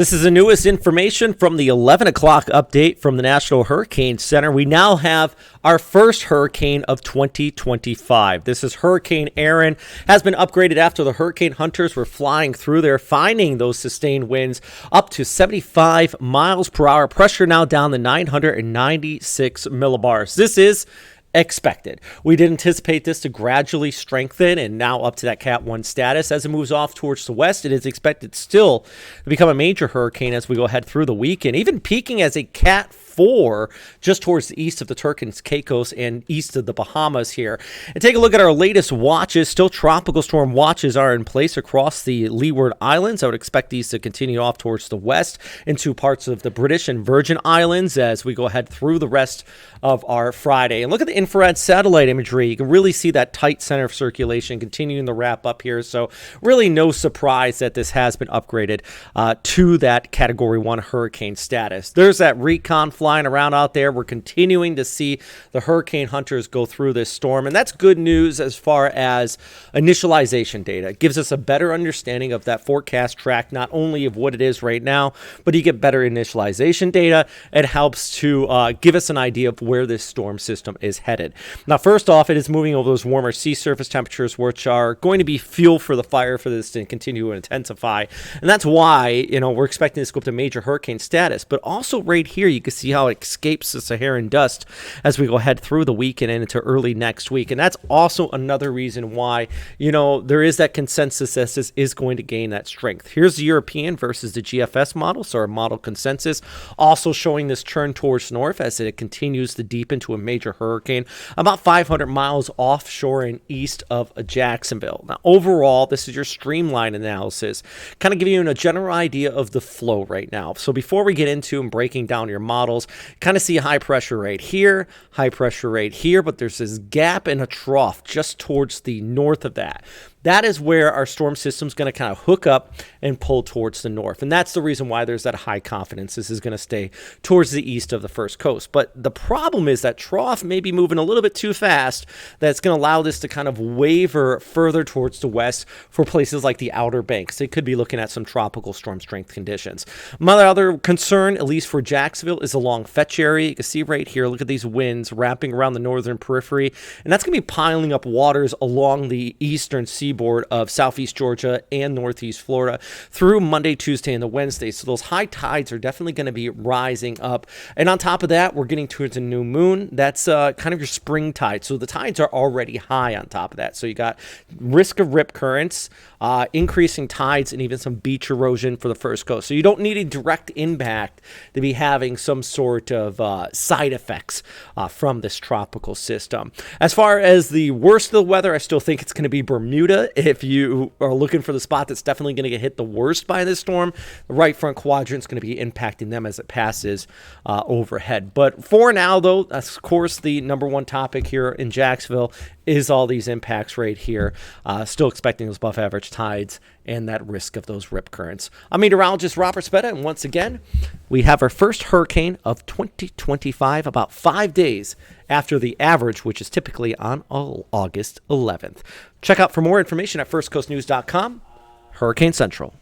This is the newest information from the 11 o'clock update from the National Hurricane Center. We now have our first hurricane of 2025. This is Hurricane Erin, has been upgraded after the hurricane hunters were flying through there, finding those sustained winds up to 75 miles per hour. Pressure now down to 996 millibars. This is expected. We did anticipate this to gradually strengthen and now up to that Cat 1 status. As it moves off towards the west, it is expected still to become a major hurricane as we go ahead through the weekend, even peaking as a Cat 4 just towards the east of the Turks and Caicos and east of the Bahamas here. And take a look at our latest watches. Still tropical storm watches are in place across the Leeward Islands. I would expect these to continue off towards the west into parts of the British and Virgin Islands as we go ahead through the rest of our Friday. And look at the infrared satellite imagery. You can really see that tight center of circulation continuing to wrap up here. So really no surprise that this has been upgraded to that Category 1 hurricane status. There's that recon flying around out there. We're continuing to see the hurricane hunters go through this storm, and that's good news as far as initialization data. It gives us a better understanding of that forecast track, not only of what it is right now, but you get better initialization data. It helps to give us an idea of where this storm system is headed. Now, first off, it is moving over those warmer sea surface temperatures, which are going to be fuel for the fire for this to continue to intensify. And that's why, we're expecting this to go up to major hurricane status. But also right here, you can see how it escapes the Saharan dust as we go ahead through the weekend and into early next week. And that's also another reason why, there is that consensus that this is going to gain that strength. Here's the European versus the GFS model, so our model consensus, also showing this turn towards north as it continues to deep into a major hurricane about 500 miles offshore and east of Jacksonville. Now, overall, this is your streamline analysis, kind of giving you a general idea of the flow right now. So before we get into and breaking down your models, kind of see high pressure right here, high pressure right here, but there's this gap and a trough just towards the north of that. That is where our storm system is going to kind of hook up and pull towards the north. And that's the reason why there's that high confidence this is going to stay towards the east of the first coast. But the problem is that trough may be moving a little bit too fast. That's going to allow this to kind of waver further towards the west for places like the Outer Banks. They could be looking at some tropical storm strength conditions. My other concern, at least for Jacksonville, is the long fetch area. You can see right here, look at these winds wrapping around the northern periphery. And that's going to be piling up waters along the eastern seaboard of southeast Georgia and northeast Florida through Monday, Tuesday, and the Wednesday. So those high tides are definitely going to be rising up. And on top of that, we're getting towards a new moon. That's kind of your spring tide. So the tides are already high on top of that. So you got risk of rip currents, increasing tides, and even some beach erosion for the first coast. So you don't need a direct impact to be having some sort of side effects from this tropical system. As far as the worst of the weather, I still think it's going to be Bermuda. If you are looking for the spot that's definitely going to get hit the worst by this storm, the right front quadrant is going to be impacting them as it passes overhead. But for now, though, of course, the number one topic here in Jacksonville is all these impacts right here. Still expecting those above average tides and that risk of those rip currents. I'm meteorologist Robert Spetta, and once again, we have our first hurricane of 2025 about 5 days after the average, which is typically on August 11th. Check out for more information at firstcoastnews.com. Hurricane Central.